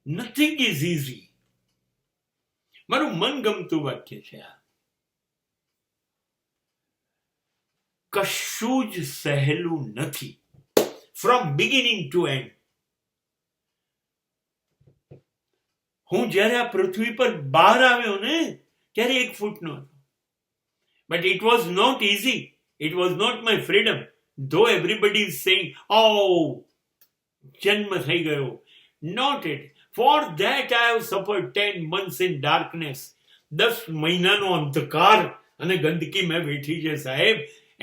Nothing is easy. મારું મન ગમતું વાક્ય છે આ. કશું જ સહેલું નથી ફ્રોમ બિગિનિંગ ટુ એન્ડ. હું જ્યારે આ પૃથ્વી પર બહાર આવ્યો ને ત્યારે 1 ફૂટનો હતો. But it was not easy. It was not my freedom. Though everybody is saying, oh જન્મ થઈ ગયો. Not it. For that I have suffered 10 months in darkness. 10 મહિનાનો અંધકાર અને ગંદકી મેં વેઠી છે સાહેબ.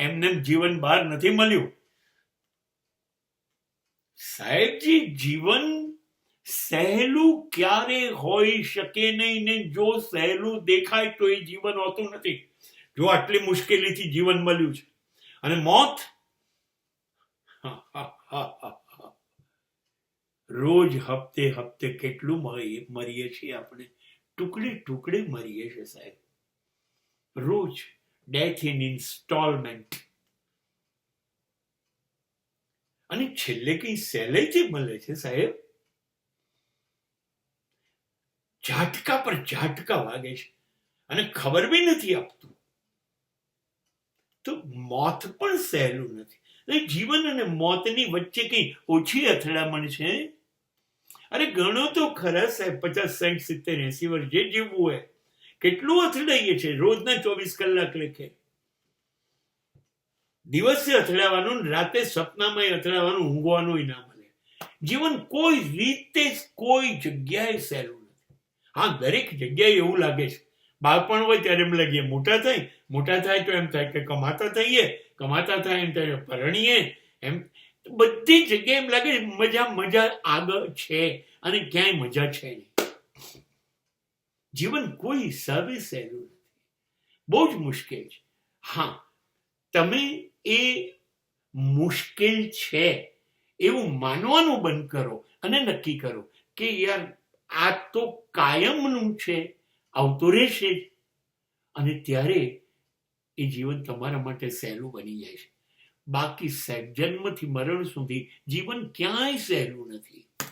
એમને જીવન બહાર નથી મળ્યું સાહેબજી. જીવન સહેલું ક્યારે હોઈ શકે નહીં ને જો સહેલું દેખાય તો એ જીવન હોતું નથી. જો આટલી મુશ્કેલીથી જીવન મળ્યું છે અને મોત, રોજ હપ્તે હપ્તે કેટલું મરીએ છીએ આપણે. ટુકડે ટુકડે મરીએ છીએ સાહેબ રોજ. Death in installment. અને છેલ્લે કઈ સહેલાઈથી મળે છે સાહેબ. ઝાટકા પર ઝાટકા વાગે છે અને ખબર બી નથી આપતું. તો મોત પણ સહેલું નથી. જીવન અને મોતની વચ્ચે કઈ ઓછી અથડામણ છે? અરે ગણો તો ખરા સાહેબ. 50, 60, 70, 80 વર્ષ જે જીવવું હોય કેટલું અથડાઈએ છે. રોજના 24 કલાક લેખે. દિવસે અથડાવાનું, રાતે સપનામાં અથડાવાનું, ઊંઘવાનું ના મળે. જીવન કોઈ રીતે કોઈ જગ્યાએ સહેલું નથી. હા, દરેક જગ્યાએ એવું લાગે છે. બાળપણ હોય ત્યારે એમ લાગીએ મોટા થાય તો એમ થાય કે કમાતા થઈએ, કમાતા થાય એમ થાય પરણીએ. એમ બધી જગ્યાએ એમ લાગે મજા આગળ છે અને ક્યાંય મજા છે નહીં. જીવન કોઈ હિસાબે સહેલું નથી. બહુ જ મુશ્કેલ છે. હા, તમે એ મુશ્કેલ છે એવું માનવાનું બંધ કરો અને નક્કી કરો કે યાર આ તો કાયમનું છે, આવતું રહેશે જ. અને ત્યારે એ જીવન તમારા માટે સહેલું બની જાય છે. બાકી જન્મથી મરણ સુધી જીવન ક્યાંય સહેલું નથી.